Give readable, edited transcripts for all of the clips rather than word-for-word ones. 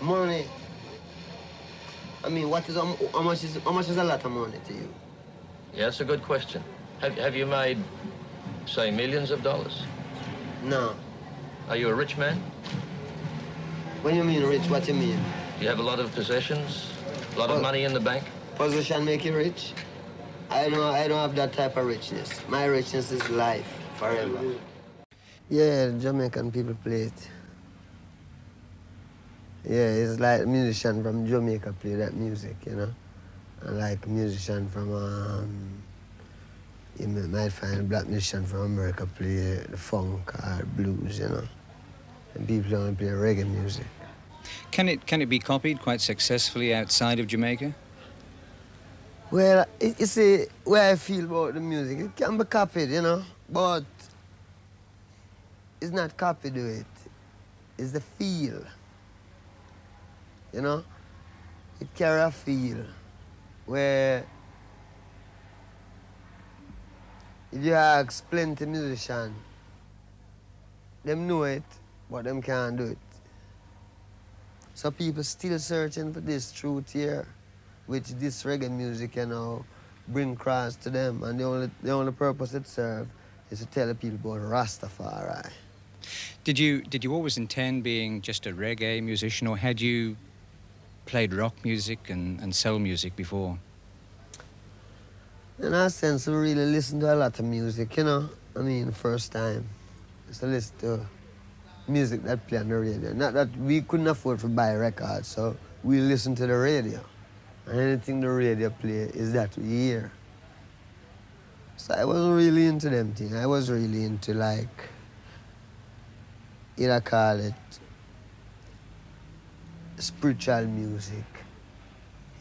Money. I mean, how much is a lot of money to you? Yeah, that's a good question. Have you made, say, millions of dollars? No. Are you a rich man? When you mean rich, what you mean? Do you have a lot of possessions? A lot of money in the bank? Position make you rich? I don't have that type of richness. My richness is life, forever. Yeah, Jamaican people play it. Yeah, it's like a musician from Jamaica play that music, you know? And like a musician from, you might find a black musician from America play the funk or blues, you know? And people only play reggae music. Can it be copied quite successfully outside of Jamaica? Well, you see, where I feel about the music, it can be copied, you know? But it's not copied to it. It's the feel. You know, it carry a feel where if you ask plenty musicians, them know it, but them can't do it. So people still searching for this truth here, which this reggae music, you know, bring across to them, and the only purpose it serves is to tell the people about Rastafari. Did you always intend being just a reggae musician, or had you played rock music and soul music before? In a sense, I really listen to a lot of music, you know. I mean, the first time, just to listen to music that play on the radio. Not that we couldn't afford to buy records, so we listen to the radio. And anything the radio play is that we hear. So I wasn't really into them things. I was really into, like, I call it spiritual music,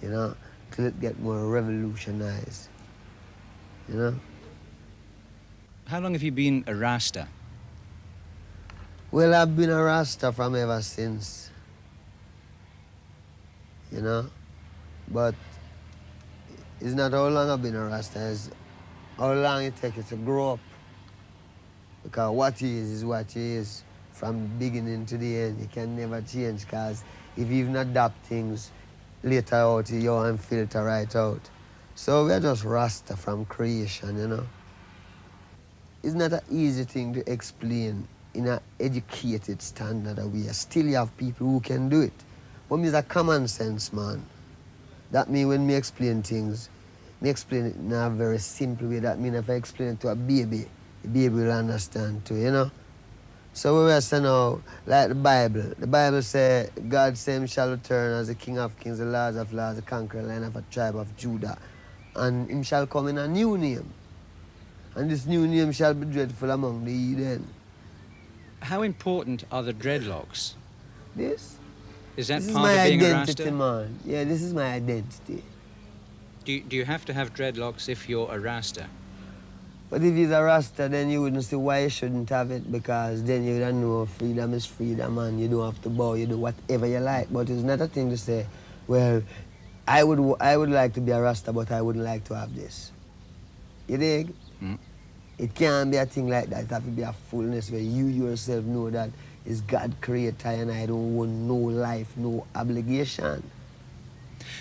you know, till it get more revolutionized, you know. How long have you been a Rasta? Well, I've been a Rasta from ever since, you know, but it's not how long I've been a Rasta, it's how long it takes you to grow up. Because what he is what he is from the beginning to the end. You can never change, because if you even adapt things later out, you won't filter right out. So we're just Rasta from creation, you know. It's not an easy thing to explain in an educated standard way. Still you have people who can do it. But me is a common sense man. That means when me explain things, me explain it in a very simple way. That means if I explain it to a baby, the baby will understand too, you know. So we say now, like the Bible says, God same shall return as the King of Kings, the Lord of Lords, the conqueror Lion of a tribe of Judah. And him shall come in a new name. And this new name shall be dreadful among the heathen. How important are the dreadlocks? This? Is that this part is my of being identity, a Rasta? man. Yeah, this is my identity. Do you have to have dreadlocks if you're a Rasta? But if he's a Rasta, then you wouldn't see why you shouldn't have it, because then you don't know freedom is freedom and you don't have to bow, you do whatever you like. But it's not a thing to say, well, I would like to be a Rasta, but I wouldn't like to have this. You dig? Mm. It can't be a thing like that. It have to be a fullness where you yourself know that it's God creator and I don't want no life, no obligation.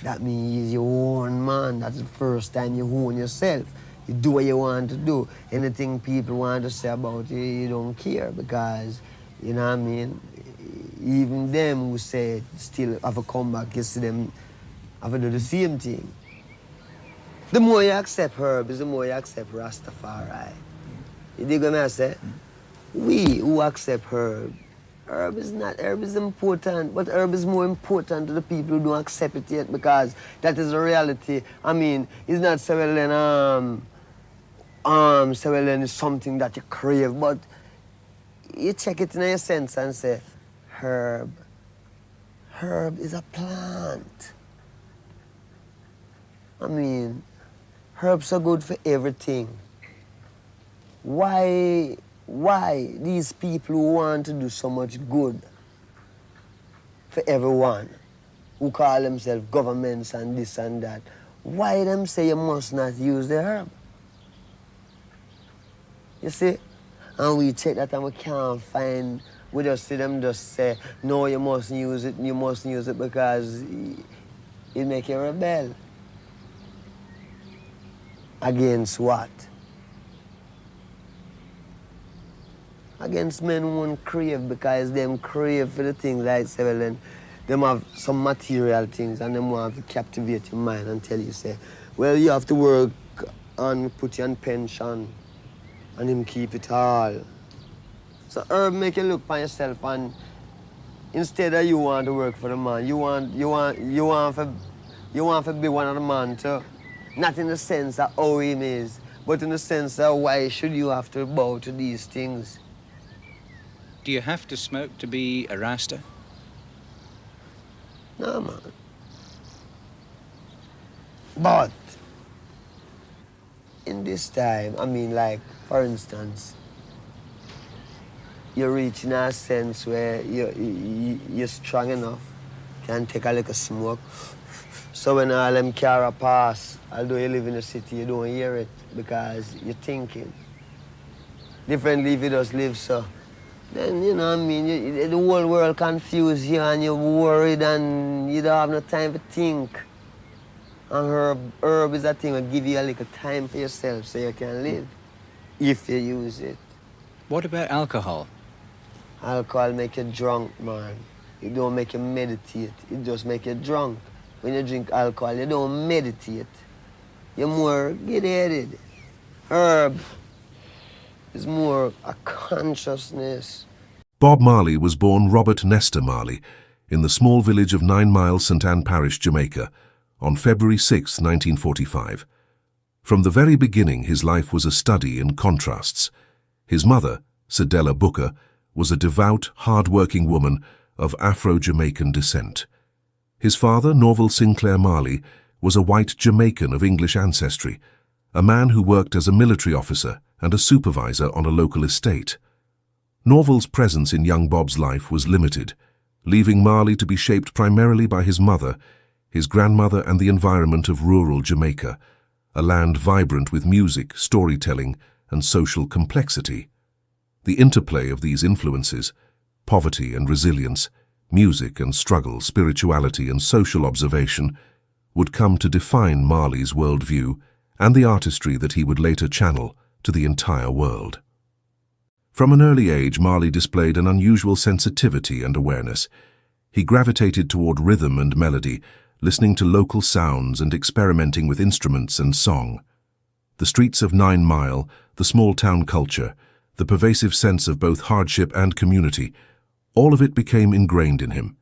That means you own man. That's the first time you own yourself. You do what you want to do. Anything people want to say about you, you don't care, because, you know what I mean? Even them who say it still have a comeback, you see them have to do the same thing. The more you accept herbs, the more you accept Rastafari. You dig what I say? We who accept herb is important, but herb is more important to the people who don't accept it yet, because that is the reality. I mean, it's not so well then, so well then it's something that you crave, but you check it in your sense and say, herb is a plant. I mean, herbs are good for everything. Why these people who want to do so much good for everyone, who call themselves governments and this and that, why them say you must not use the herb? You see? And we check that and we can't find we just see them just say, no, you mustn't use it because it make you rebel. Against what? Against men who won't crave, because them crave for the things like say, well then, them have some material things and them want to captivate your mind and tell you, say, well, you have to work and put you on pension and him keep it all. So Herb make you look for yourself, and instead of you want to work for the man, you want to be one of the man too. Not in the sense of how him is, but in the sense of why should you have to bow to these things. Do you have to smoke to be a Rasta? No, man. But in this time, I mean, like, for instance, you're reaching a sense where you're strong enough, can take a little smoke. So when all them car pass, although you live in the city, you don't hear it because you're thinking. Differently if you just live so. Then, you know what I mean, the whole world confused you and you're worried and you don't have no time to think. And herb is that thing that give you a little time for yourself so you can live, if you use it. What about alcohol? Alcohol make you drunk, man. It don't make you meditate, it just make you drunk. When you drink alcohol, you don't meditate. You're more get-headed. Herb is more a consciousness. Bob Marley was born Robert Nestor Marley in the small village of 9 Mile, St Anne Parish, Jamaica, on February 6, 1945. From the very beginning, his life was a study in contrasts. His mother, Cedella Booker, was a devout, hard-working woman of Afro-Jamaican descent. His father, Norval Sinclair Marley, was a white Jamaican of English ancestry, a man who worked as a military officer and a supervisor on a local estate. Norval's presence in young Bob's life was limited, leaving Marley to be shaped primarily by his mother, his grandmother, and the environment of rural Jamaica, a land vibrant with music, storytelling, and social complexity. The interplay of these influences, poverty and resilience, music and struggle, spirituality and social observation, would come to define Marley's worldview and the artistry that he would later channel to the entire world. From an early age, Marley displayed an unusual sensitivity and awareness. He gravitated toward rhythm and melody, listening to local sounds and experimenting with instruments and song. The streets of 9 Mile, the small-town culture, the pervasive sense of both hardship and community, all of it became ingrained in him.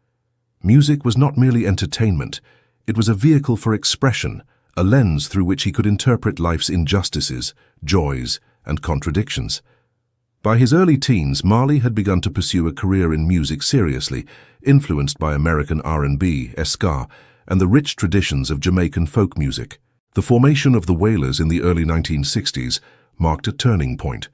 Music was not merely entertainment, it was a vehicle for expression, a lens through which he could interpret life's injustices, joys, and contradictions. By his early teens, Marley had begun to pursue a career in music seriously, influenced by American R&B, ska, and the rich traditions of Jamaican folk music. The formation of the Wailers in the early 1960s marked a turning point.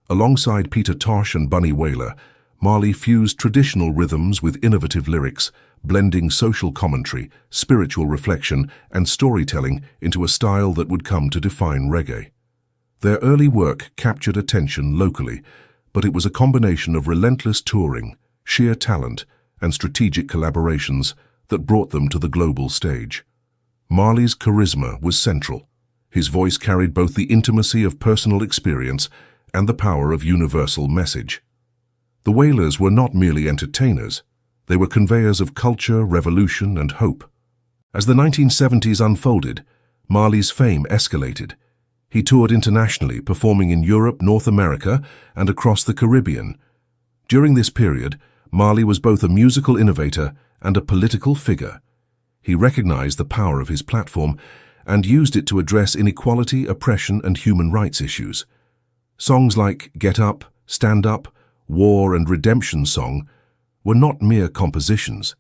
Alongside Peter Tosh and Bunny Wailer, Marley fused traditional rhythms with innovative lyrics, blending social commentary, spiritual reflection, and storytelling into a style that would come to define reggae. Their early work captured attention locally, but it was a combination of relentless touring, sheer talent, and strategic collaborations that brought them to the global stage. Marley's charisma was central. His voice carried both the intimacy of personal experience and the power of universal message. The Wailers were not merely entertainers, they were conveyors of culture, revolution, and hope. As the 1970s unfolded, Marley's fame escalated. He toured internationally, performing in Europe, North America, and across the Caribbean. During this period, Marley was both a musical innovator and a political figure. He recognized the power of his platform and used it to address inequality, oppression, and human rights issues. Songs like Get Up, Stand Up, War and Redemption Song were not mere compositions.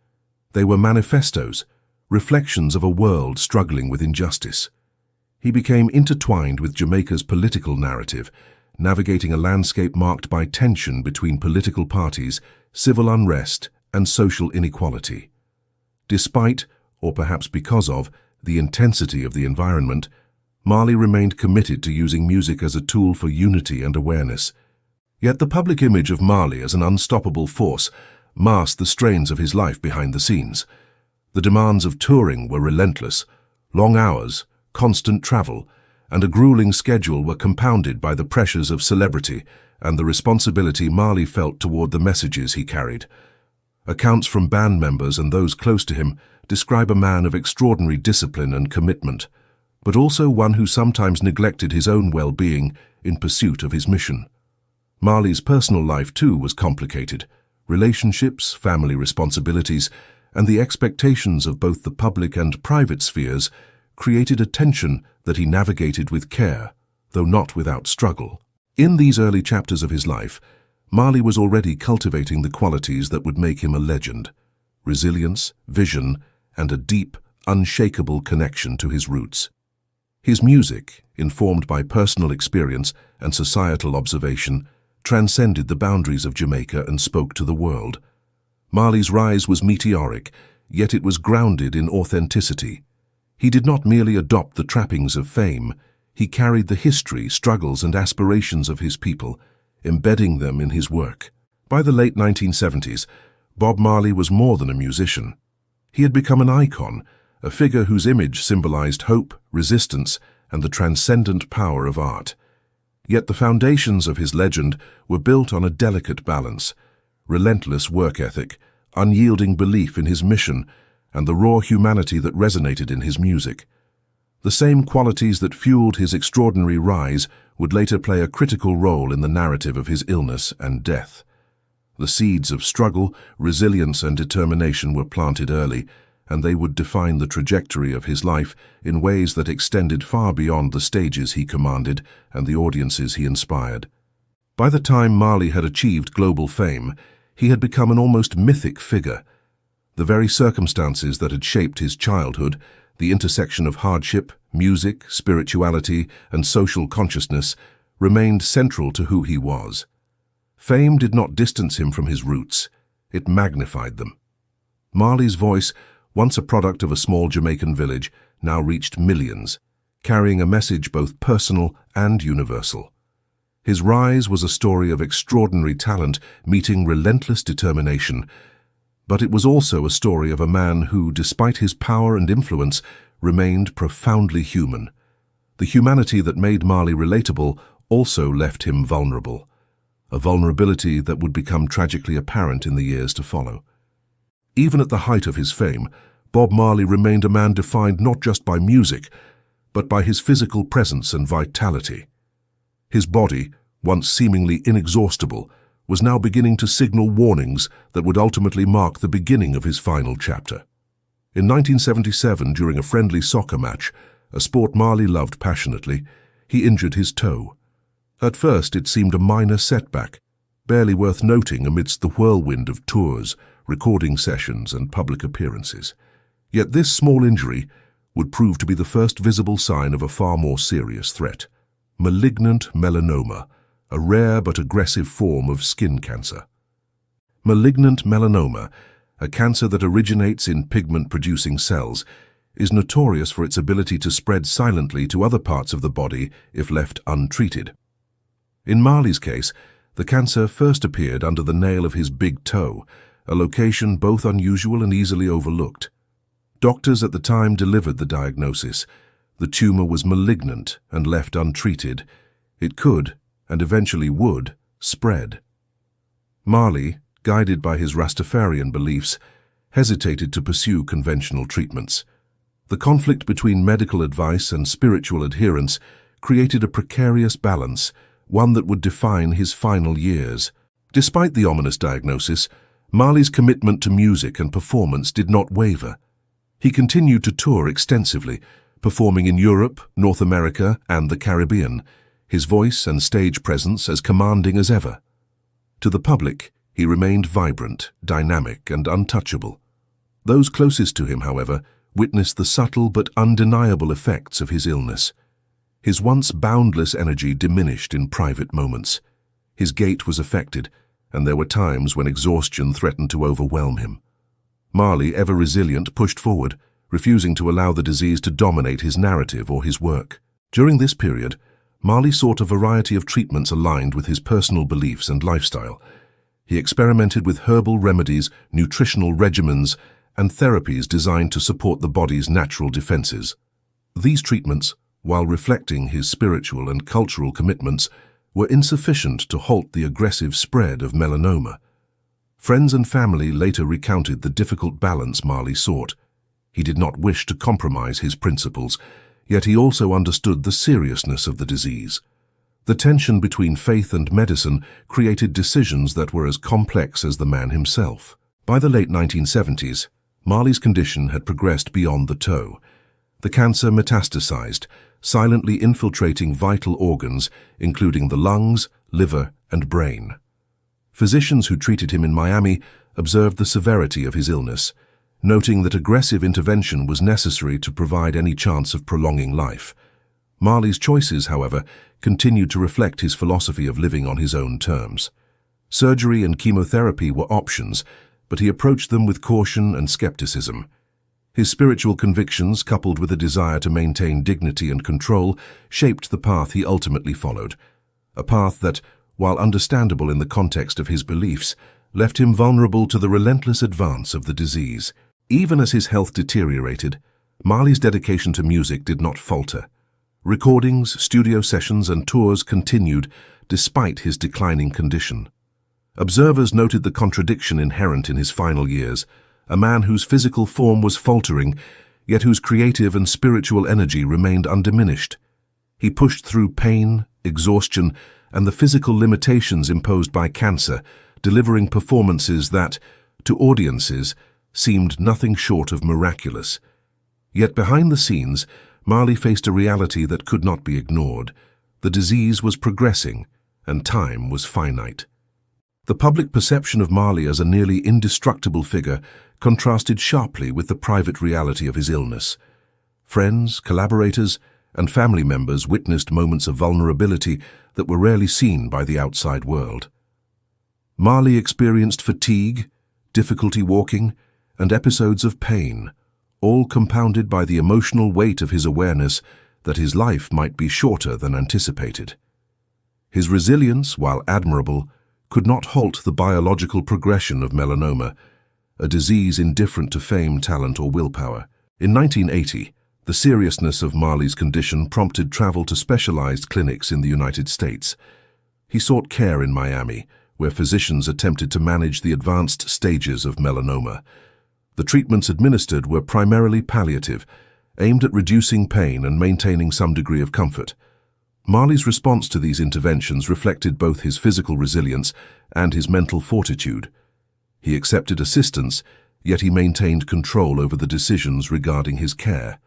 They were manifestos, reflections of a world struggling with injustice. He became intertwined with Jamaica's political narrative, navigating a landscape marked by tension between political parties, civil unrest, and social inequality. Despite, or perhaps because of, the intensity of the environment, Marley remained committed to using music as a tool for unity and awareness. Yet the public image of Marley as an unstoppable force masked the strains of his life behind the scenes. The demands of touring were relentless. Long hours, constant travel, and a grueling schedule were compounded by the pressures of celebrity and the responsibility Marley felt toward the messages he carried. Accounts from band members and those close to him describe a man of extraordinary discipline and commitment, but also one who sometimes neglected his own well-being in pursuit of his mission. Marley's personal life, too, was complicated. Relationships, family responsibilities, and the expectations of both the public and private spheres created a tension that he navigated with care, though not without struggle. In these early chapters of his life, Marley was already cultivating the qualities that would make him a legend: resilience, vision, and a deep, unshakable connection to his roots. His music, informed by personal experience and societal observation, transcended the boundaries of Jamaica and spoke to the world. Marley's rise was meteoric, yet it was grounded in authenticity. He did not merely adopt the trappings of fame, he carried the history, struggles, and aspirations of his people, embedding them in his work. By the late 1970s, Bob Marley was more than a musician. He had become an icon, a figure whose image symbolized hope, resistance, and the transcendent power of art. Yet the foundations of his legend were built on a delicate balance: relentless work ethic, unyielding belief in his mission, and the raw humanity that resonated in his music. The same qualities that fueled his extraordinary rise would later play a critical role in the narrative of his illness and death. The seeds of struggle, resilience, and determination were planted early, and they would define the trajectory of his life in ways that extended far beyond the stages he commanded and the audiences he inspired. By the time Marley had achieved global fame, he had become an almost mythic figure. The very circumstances that had shaped his childhood, the intersection of hardship, music, spirituality, and social consciousness, remained central to who he was. Fame did not distance him from his roots, it magnified them. Marley's voice, once a product of a small Jamaican village, now reached millions, carrying a message both personal and universal. His rise was a story of extraordinary talent meeting relentless determination, but it was also a story of a man who, despite his power and influence, remained profoundly human. The humanity that made Marley relatable also left him vulnerable, a vulnerability that would become tragically apparent in the years to follow. Even at the height of his fame, Bob Marley remained a man defined not just by music, but by his physical presence and vitality. His body, once seemingly inexhaustible, was now beginning to signal warnings that would ultimately mark the beginning of his final chapter. In 1977, during a friendly soccer match, a sport Marley loved passionately, he injured his toe. At first, it seemed a minor setback, barely worth noting amidst the whirlwind of tours, recording sessions, and public appearances. Yet this small injury would prove to be the first visible sign of a far more serious threat: malignant melanoma, a rare but aggressive form of skin cancer. Malignant melanoma, a cancer that originates in pigment-producing cells, is notorious for its ability to spread silently to other parts of the body if left untreated. In Marley's case, the cancer first appeared under the nail of his big toe, a location both unusual and easily overlooked. Doctors at the time delivered the diagnosis. The tumor was malignant and left untreated. It could, and eventually would, spread. Marley, guided by his Rastafarian beliefs, hesitated to pursue conventional treatments. The conflict between medical advice and spiritual adherence created a precarious balance, one that would define his final years. Despite the ominous diagnosis, Marley's commitment to music and performance did not waver. He continued to tour extensively, performing in Europe, North America, and the Caribbean, his voice and stage presence as commanding as ever. To the public, he remained vibrant, dynamic, and untouchable. Those closest to him, however, witnessed the subtle but undeniable effects of his illness. His once boundless energy diminished in private moments. His gait was affected, and there were times when exhaustion threatened to overwhelm him. Marley, ever resilient, pushed forward, refusing to allow the disease to dominate his narrative or his work. During this period, Marley sought a variety of treatments aligned with his personal beliefs and lifestyle. He experimented with herbal remedies, nutritional regimens, and therapies designed to support the body's natural defenses. These treatments, while reflecting his spiritual and cultural commitments, were insufficient to halt the aggressive spread of melanoma. Friends and family later recounted the difficult balance Marley sought. He did not wish to compromise his principles, yet he also understood the seriousness of the disease. The tension between faith and medicine created decisions that were as complex as the man himself. By the late 1970s, Marley's condition had progressed beyond the toe. The cancer metastasized, silently infiltrating vital organs, including the lungs, liver, and brain. Physicians who treated him in Miami observed the severity of his illness, noting that aggressive intervention was necessary to provide any chance of prolonging life. Marley's choices, however, continued to reflect his philosophy of living on his own terms. Surgery and chemotherapy were options, but he approached them with caution and skepticism. His spiritual convictions, coupled with a desire to maintain dignity and control, shaped the path he ultimately followed, a path that, while understandable in the context of his beliefs, left him vulnerable to the relentless advance of the disease. Even as his health deteriorated, Marley's dedication to music did not falter. Recordings, studio sessions, and tours continued despite his declining condition. Observers noted the contradiction inherent in his final years, a man whose physical form was faltering, yet whose creative and spiritual energy remained undiminished. He pushed through pain, exhaustion, and the physical limitations imposed by cancer, delivering performances that, to audiences, seemed nothing short of miraculous. Yet behind the scenes, Marley faced a reality that could not be ignored. The disease was progressing, and time was finite. The public perception of Marley as a nearly indestructible figure contrasted sharply with the private reality of his illness. Friends, collaborators, and family members witnessed moments of vulnerability that were rarely seen by the outside world. Marley experienced fatigue, difficulty walking, and episodes of pain, all compounded by the emotional weight of his awareness that his life might be shorter than anticipated. His resilience, while admirable, could not halt the biological progression of melanoma, a disease indifferent to fame, talent, or willpower. In 1980, the seriousness of Marley's condition prompted travel to specialized clinics in the United States. He sought care in Miami, where physicians attempted to manage the advanced stages of melanoma. The treatments administered were primarily palliative, aimed at reducing pain and maintaining some degree of comfort. Marley's response to these interventions reflected both his physical resilience and his mental fortitude. He accepted assistance, yet he maintained control over the decisions regarding his care.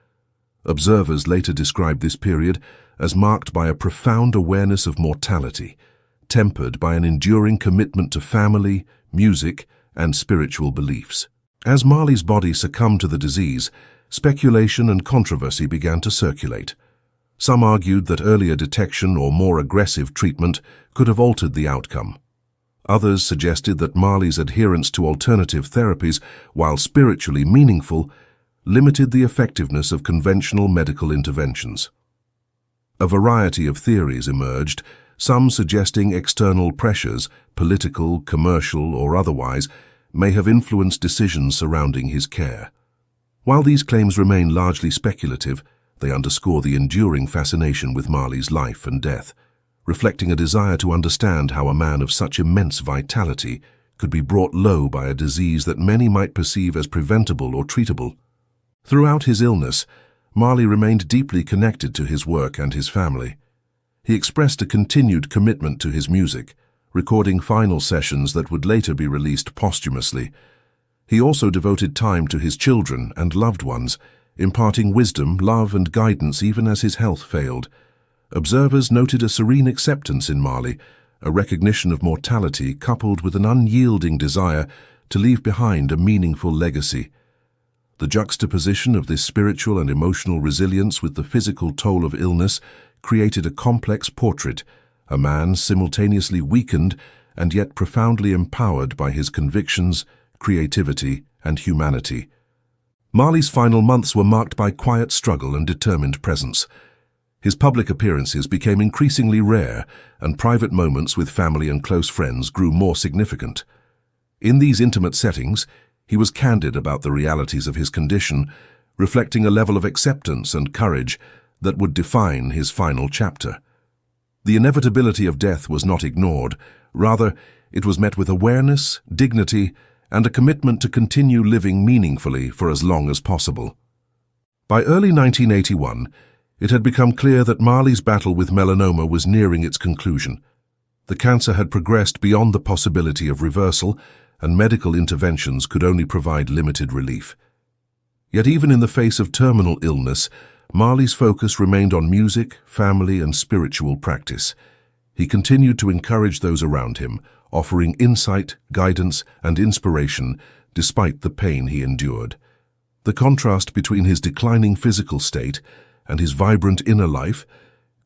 Observers later described this period as marked by a profound awareness of mortality, tempered by an enduring commitment to family, music, and spiritual beliefs. As Marley's body succumbed to the disease, speculation and controversy began to circulate. Some argued that earlier detection or more aggressive treatment could have altered the outcome. Others suggested that Marley's adherence to alternative therapies, while spiritually meaningful, limited the effectiveness of conventional medical interventions. A variety of theories emerged, some suggesting external pressures, political, commercial, or otherwise, may have influenced decisions surrounding his care. While these claims remain largely speculative, they underscore the enduring fascination with Marley's life and death, reflecting a desire to understand how a man of such immense vitality could be brought low by a disease that many might perceive as preventable or treatable. Throughout his illness, Marley remained deeply connected to his work and his family. He expressed a continued commitment to his music, recording final sessions that would later be released posthumously. He also devoted time to his children and loved ones, imparting wisdom, love, and guidance even as his health failed. Observers noted a serene acceptance in Marley, a recognition of mortality coupled with an unyielding desire to leave behind a meaningful legacy. The juxtaposition of this spiritual and emotional resilience with the physical toll of illness created a complex portrait, a man simultaneously weakened and yet profoundly empowered by his convictions, creativity, and humanity. Marley's final months were marked by quiet struggle and determined presence. His public appearances became increasingly rare, and private moments with family and close friends grew more significant. In these intimate settings, he was candid about the realities of his condition, reflecting a level of acceptance and courage that would define his final chapter. The inevitability of death was not ignored. Rather, it was met with awareness, dignity, and a commitment to continue living meaningfully for as long as possible. By early 1981, it had become clear that Marley's battle with melanoma was nearing its conclusion. The cancer had progressed beyond the possibility of reversal, and medical interventions could only provide limited relief. Yet even in the face of terminal illness, Marley's focus remained on music, family, and spiritual practice. He continued to encourage those around him, offering insight, guidance, and inspiration despite the pain he endured. The contrast between his declining physical state and his vibrant inner life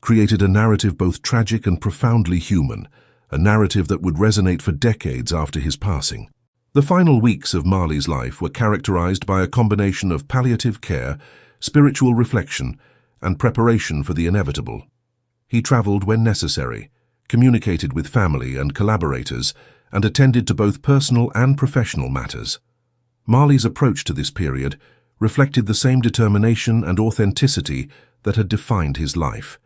created a narrative both tragic and profoundly human, a narrative that would resonate for decades after his passing. The final weeks of Marley's life were characterized by a combination of palliative care, spiritual reflection, and preparation for the inevitable. He traveled when necessary, communicated with family and collaborators, and attended to both personal and professional matters. Marley's approach to this period reflected the same determination and authenticity that had defined his life.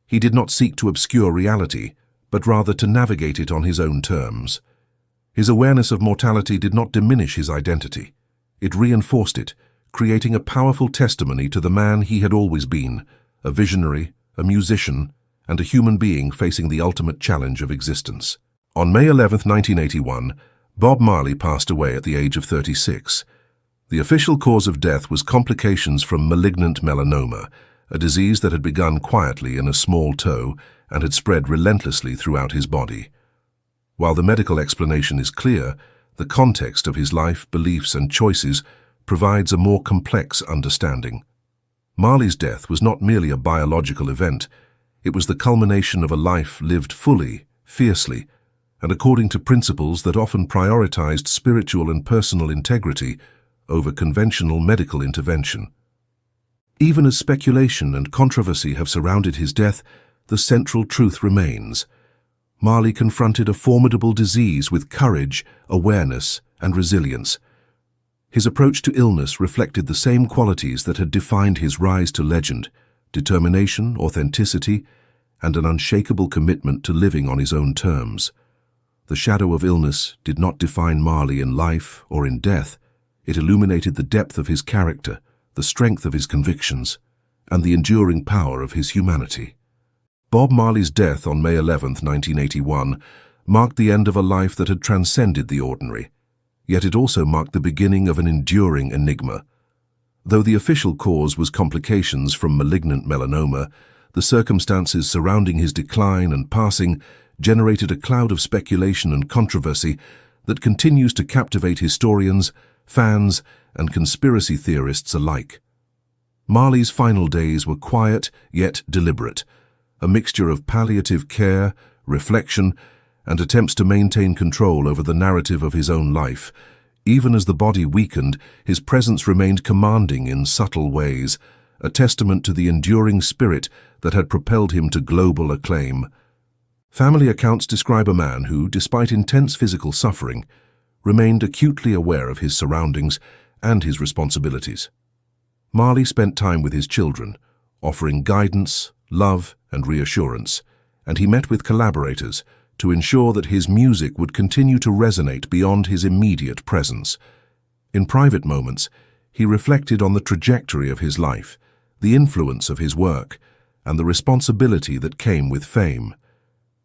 He did not seek to obscure reality, but rather to navigate it on his own terms. His awareness of mortality did not diminish his identity. It reinforced it, creating a powerful testimony to the man he had always been, a visionary, a musician, and a human being facing the ultimate challenge of existence. On May 11, 1981, Bob Marley passed away at the age of 36. The official cause of death was complications from malignant melanoma, a disease that had begun quietly in a small toe and had spread relentlessly throughout his body. While the medical explanation is clear, the context of his life, beliefs, and choices provides a more complex understanding. Marley's death was not merely a biological event. It was the culmination of a life lived fully, fiercely, and according to principles that often prioritized spiritual and personal integrity over conventional medical intervention. Even as speculation and controversy have surrounded his death, the central truth remains. Marley confronted a formidable disease with courage, awareness, and resilience. His approach to illness reflected the same qualities that had defined his rise to legend: determination, authenticity, and an unshakable commitment to living on his own terms. The shadow of illness did not define Marley in life or in death. It illuminated the depth of his character, the strength of his convictions, and the enduring power of his humanity. Bob Marley's death on May 11, 1981, marked the end of a life that had transcended the ordinary, yet it also marked the beginning of an enduring enigma. Though the official cause was complications from malignant melanoma, the circumstances surrounding his decline and passing generated a cloud of speculation and controversy that continues to captivate historians, fans, and conspiracy theorists alike. Marley's final days were quiet yet deliberate, a mixture of palliative care, reflection, and attempts to maintain control over the narrative of his own life. Even as the body weakened, his presence remained commanding in subtle ways, a testament to the enduring spirit that had propelled him to global acclaim. Family accounts describe a man who, despite intense physical suffering, remained acutely aware of his surroundings and his responsibilities. Marley spent time with his children, offering guidance, love, and reassurance, and he met with collaborators to ensure that his music would continue to resonate beyond his immediate presence. In private moments, he reflected on the trajectory of his life, the influence of his work, and the responsibility that came with fame.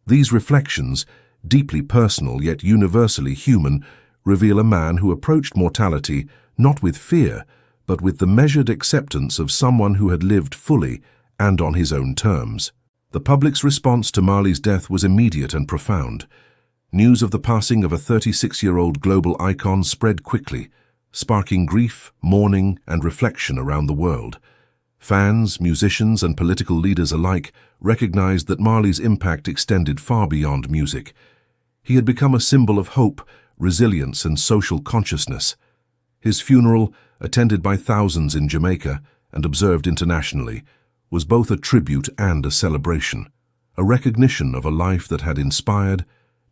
These reflections, deeply personal yet universally human, reveal a man who approached mortality not with fear, but with the measured acceptance of someone who had lived fully and on his own terms. The public's response to Marley's death was immediate and profound. News of the passing of a 36-year-old global icon spread quickly, sparking grief, mourning, and reflection around the world. Fans, musicians, and political leaders alike recognized that Marley's impact extended far beyond music. He had become a symbol of hope, resilience, and social consciousness. His funeral, attended by thousands in Jamaica and observed internationally, was both a tribute and a celebration, a recognition of a life that had inspired,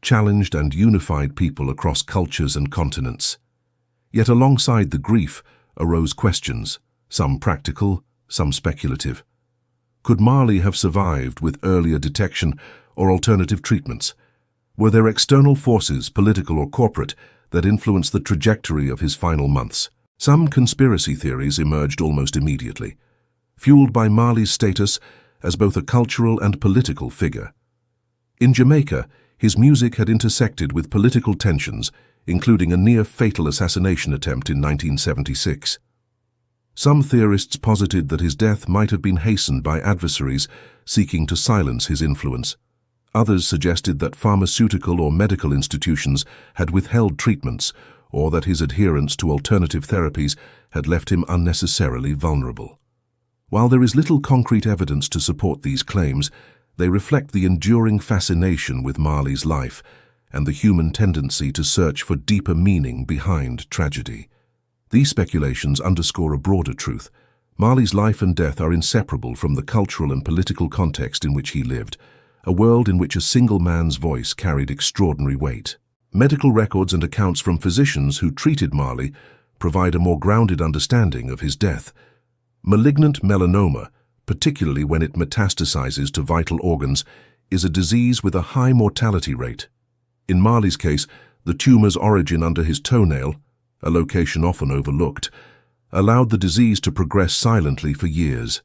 challenged and unified people across cultures and continents. Yet alongside the grief arose questions, some practical, some speculative. Could Marley have survived with earlier detection or alternative treatments? Were there external forces, political or corporate, that influenced the trajectory of his final months? Some conspiracy theories emerged almost immediately, fueled by Marley's status as both a cultural and political figure. In Jamaica, his music had intersected with political tensions, including a near-fatal assassination attempt in 1976. Some theorists posited that his death might have been hastened by adversaries seeking to silence his influence. Others suggested that pharmaceutical or medical institutions had withheld treatments, or that his adherence to alternative therapies had left him unnecessarily vulnerable. While there is little concrete evidence to support these claims, they reflect the enduring fascination with Marley's life and the human tendency to search for deeper meaning behind tragedy. These speculations underscore a broader truth. Marley's life and death are inseparable from the cultural and political context in which he lived, a world in which a single man's voice carried extraordinary weight. Medical records and accounts from physicians who treated Marley provide a more grounded understanding of his death. Malignant melanoma, particularly when it metastasizes to vital organs, is a disease with a high mortality rate. In Marley's case, the tumor's origin under his toenail, a location often overlooked, allowed the disease to progress silently for years.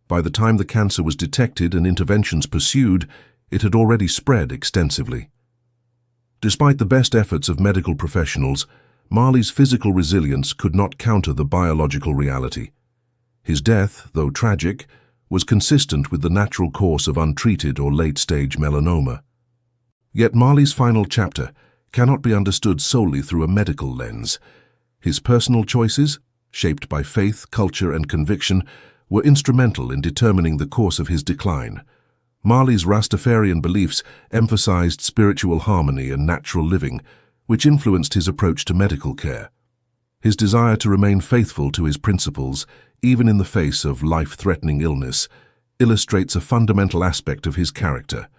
By the time the cancer was detected and interventions pursued, it had already spread extensively. Despite the best efforts of medical professionals, Marley's physical resilience could not counter the biological reality. His death, though tragic, was consistent with the natural course of untreated or late-stage melanoma. Yet Marley's final chapter cannot be understood solely through a medical lens. His personal choices, shaped by faith, culture, and conviction, were instrumental in determining the course of his decline. Marley's Rastafarian beliefs emphasized spiritual harmony and natural living, which influenced his approach to medical care. His desire to remain faithful to his principles, even in the face of life-threatening illness, illustrates a fundamental aspect of his character,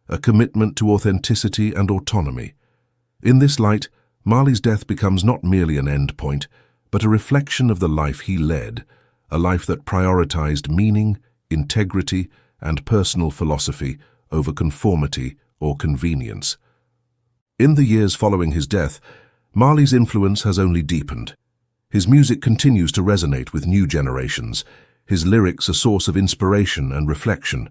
a commitment to authenticity and autonomy. In this light, Marley's death becomes not merely an end point, but a reflection of the life he led, a life that prioritized meaning, integrity, and personal philosophy over conformity or convenience. In the years following his death, Marley's influence has only deepened. His music continues to resonate with new generations, his lyrics a source of inspiration and reflection.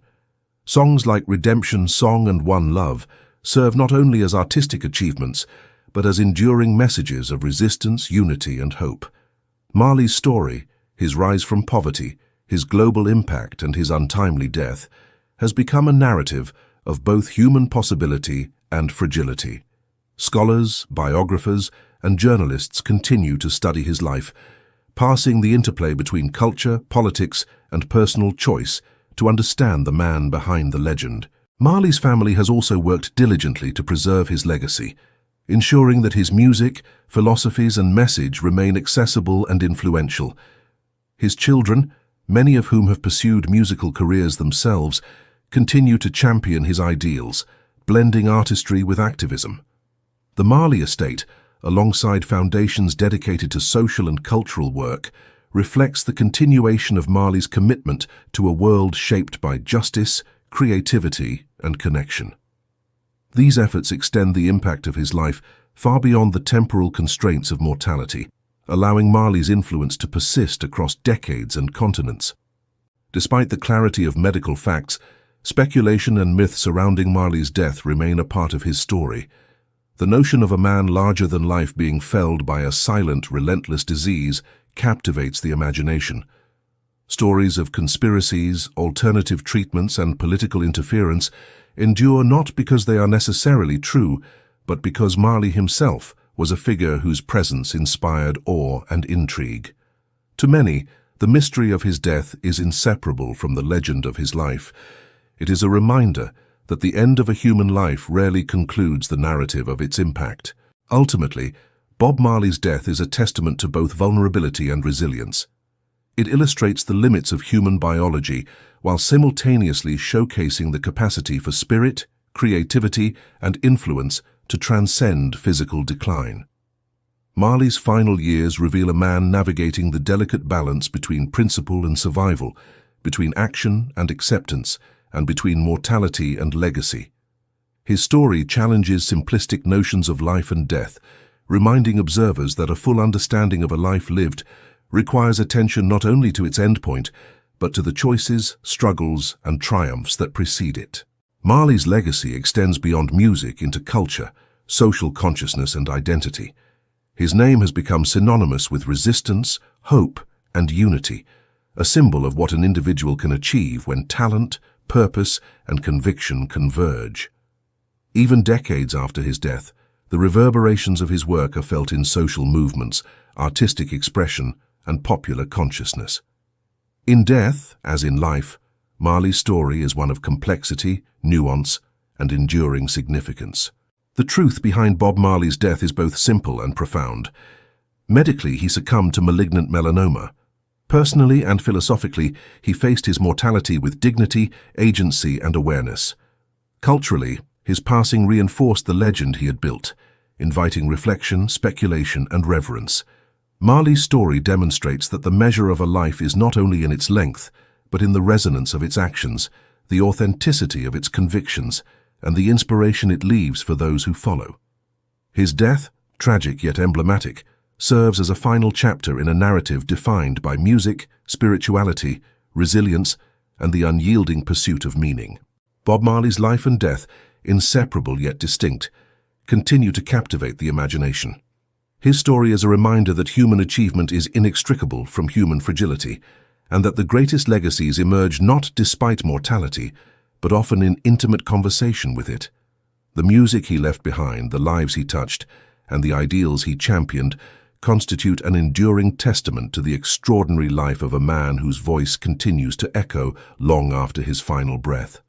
Songs like Redemption Song and One Love serve not only as artistic achievements, but as enduring messages of resistance, unity, and hope. Marley's story, his rise from poverty, his global impact, and his untimely death, has become a narrative of both human possibility and fragility. Scholars, biographers, and journalists continue to study his life, parsing the interplay between culture, politics, and personal choice to understand the man behind the legend. Marley's family has also worked diligently to preserve his legacy, ensuring that his music, philosophies, and message remain accessible and influential. His children, many of whom have pursued musical careers themselves, continue to champion his ideals, blending artistry with activism. The Marley estate, alongside foundations dedicated to social and cultural work, reflects the continuation of Marley's commitment to a world shaped by justice, creativity, and connection. These efforts extend the impact of his life far beyond the temporal constraints of mortality, allowing Marley's influence to persist across decades and continents. Despite the clarity of medical facts, speculation and myth surrounding Marley's death remain a part of his story. The notion of a man larger than life being felled by a silent, relentless disease captivates the imagination. Stories of conspiracies, alternative treatments, and political interference endure not because they are necessarily true, but because Marley himself was a figure whose presence inspired awe and intrigue. To many, the mystery of his death is inseparable from the legend of his life. It is a reminder that the end of a human life rarely concludes the narrative of its impact. Ultimately, Bob Marley's death is a testament to both vulnerability and resilience. It illustrates the limits of human biology while simultaneously showcasing the capacity for spirit, creativity, and influence to transcend physical decline. Marley's final years reveal a man navigating the delicate balance between principle and survival, between action and acceptance, and between mortality and legacy. His story challenges simplistic notions of life and death, reminding observers that a full understanding of a life lived requires attention not only to its endpoint, but to the choices, struggles, and triumphs that precede it. Marley's legacy extends beyond music into culture, social consciousness, and identity. His name has become synonymous with resistance, hope, and unity, a symbol of what an individual can achieve when talent, purpose, and conviction converge. Even decades after his death, the reverberations of his work are felt in social movements, artistic expression, and popular consciousness. In death, as in life, Marley's story is one of complexity, nuance, and enduring significance. The truth behind Bob Marley's death is both simple and profound. Medically, he succumbed to malignant melanoma. Personally and philosophically, he faced his mortality with dignity, agency, and awareness. Culturally, his passing reinforced the legend he had built, inviting reflection, speculation, and reverence. Marley's story demonstrates that the measure of a life is not only in its length, but in the resonance of its actions, the authenticity of its convictions, and the inspiration it leaves for those who follow. His death, tragic yet emblematic, serves as a final chapter in a narrative defined by music, spirituality, resilience, and the unyielding pursuit of meaning. Bob Marley's life and death, inseparable yet distinct, continue to captivate the imagination. His story is a reminder that human achievement is inextricable from human fragility, and that the greatest legacies emerge not despite mortality, but often in intimate conversation with it. The music he left behind, the lives he touched, and the ideals he championed constitute an enduring testament to the extraordinary life of a man whose voice continues to echo long after his final breath.